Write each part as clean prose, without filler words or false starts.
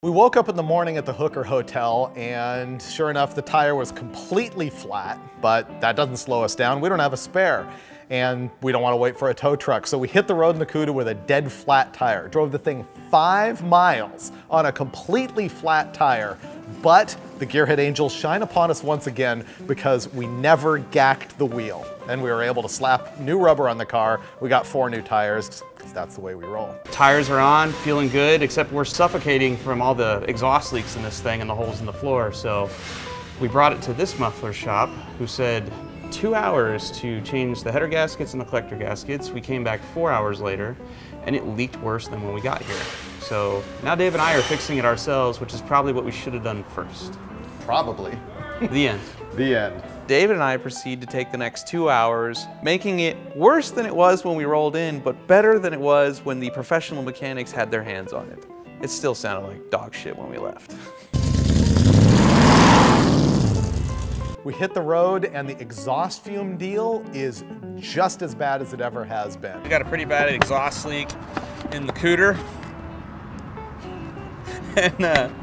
We woke up in the morning at the Hooker Hotel and sure enough, the tire was completely flat, but that doesn't slow us down. We don't have a spare and we don't want to wait for a tow truck. So we hit the road in the Cuda with a dead flat tire. Drove the thing 5 miles on a completely flat tire, but the gearhead angels shine upon us once again because we never gacked the wheel and we were able to slap new rubber on the car. We got 4 new tires because that's the way we roll. Tires are on, feeling good, except we're suffocating from all the exhaust leaks in this thing and the holes in the floor. So we brought it to this muffler shop who said 2 hours to change the header gaskets and the collector gaskets. We came back 4 hours later and it leaked worse than when we got here. So now Dave and I are fixing it ourselves, which is probably what we should have done first. Probably. The end. The end. David and I proceed to take the next 2 hours, making it worse than it was when we rolled in, but better than it was when the professional mechanics had their hands on it. It still sounded like dog shit when we left. We hit the road and the exhaust fume deal is just as bad as it ever has been. We got a pretty bad exhaust leak in the Cuda. And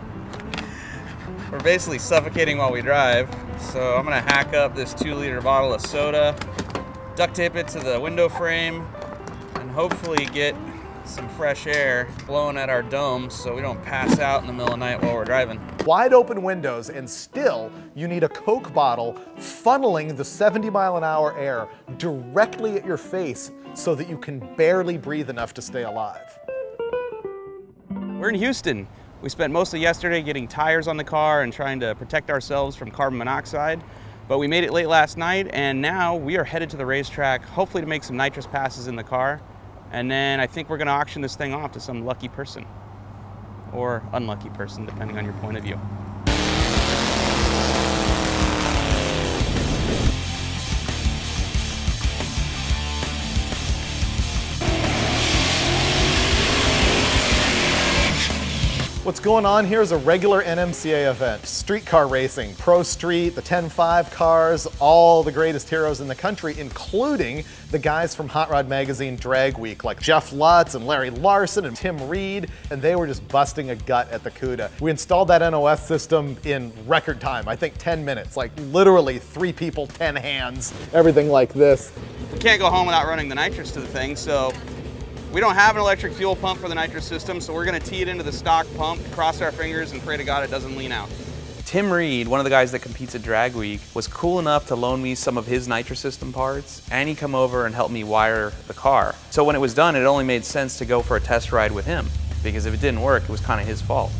we're basically suffocating while we drive. So I'm gonna hack up this 2-liter bottle of soda, duct tape it to the window frame, and hopefully get some fresh air blowing at our dome so we don't pass out in the middle of the night while we're driving. Wide open windows and still you need a Coke bottle funneling the 70-mile-an-hour air directly at your face so that you can barely breathe enough to stay alive. We're in Houston. We spent most of yesterday getting tires on the car and trying to protect ourselves from carbon monoxide, but we made it late last night and now we are headed to the racetrack, hopefully to make some nitrous passes in the car, and then I think we're going to auction this thing off to some lucky person, or unlucky person, depending on your point of view. What's going on here is a regular NMCA event. Street car racing, Pro Street, the 10.5 cars, all the greatest heroes in the country, including the guys from Hot Rod Magazine Drag Week, like Jeff Lutz and Larry Larson and Tim Reed, and they were just busting a gut at the Cuda. We installed that NOS system in record time, I think 10 minutes, like literally 3 people, 10 hands, everything like this. We can't go home without running the nitrous to the thing, so we don't have an electric fuel pump for the nitrous system, so we're gonna tee it into the stock pump, cross our fingers, and pray to God it doesn't lean out. Tim Reed, one of the guys that competes at Drag Week, was cool enough to loan me some of his nitrous system parts, and he come over and helped me wire the car. So when it was done, it only made sense to go for a test ride with him, because if it didn't work, it was kind of his fault.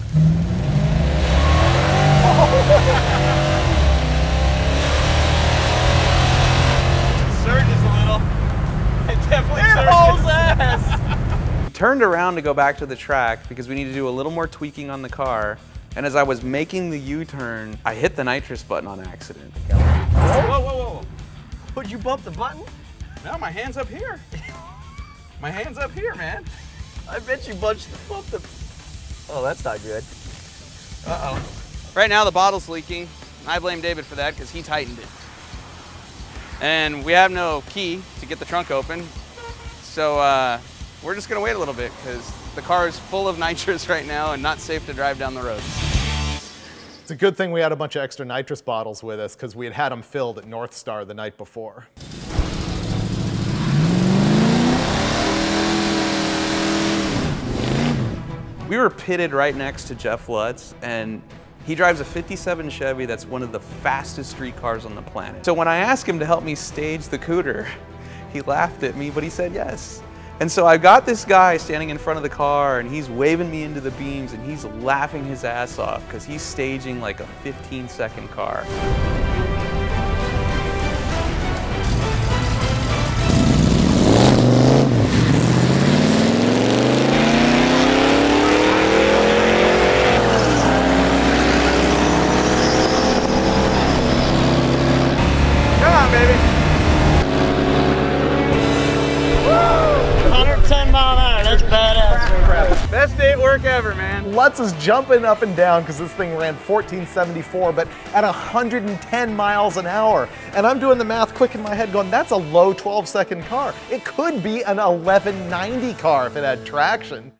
Surges a little. It definitely surges. Ass. Turned around to go back to the track because we need to do a little more tweaking on the car. And as I was making the U-turn, I hit the nitrous button on accident. Whoa, whoa, whoa. Would you bump the button? No, my hand's up here. My hand's up here, man. I bet you bumped the... Oh, that's not good. Uh-oh. Right now the bottle's leaking. I blame David for that because he tightened it. And we have no key to get the trunk open. So we're just gonna wait a little bit because the car is full of nitrous right now and not safe to drive down the road. It's a good thing we had a bunch of extra nitrous bottles with us because we had them filled at North Star the night before. We were pitted right next to Jeff Lutz, and he drives a 57 Chevy that's one of the fastest street cars on the planet. So when I asked him to help me stage the Cuda, he laughed at me, but he said yes. And so I got this guy standing in front of the car and he's waving me into the beams and he's laughing his ass off because he's staging like a 15-second car. Come on, baby. 110 mile an hour, that's badass. Best day at work ever, man. Lutz is jumping up and down because this thing ran 1474, but at 110 miles an hour. And I'm doing the math quick in my head going, that's a low 12-second car. It could be an 1190 car if it had traction.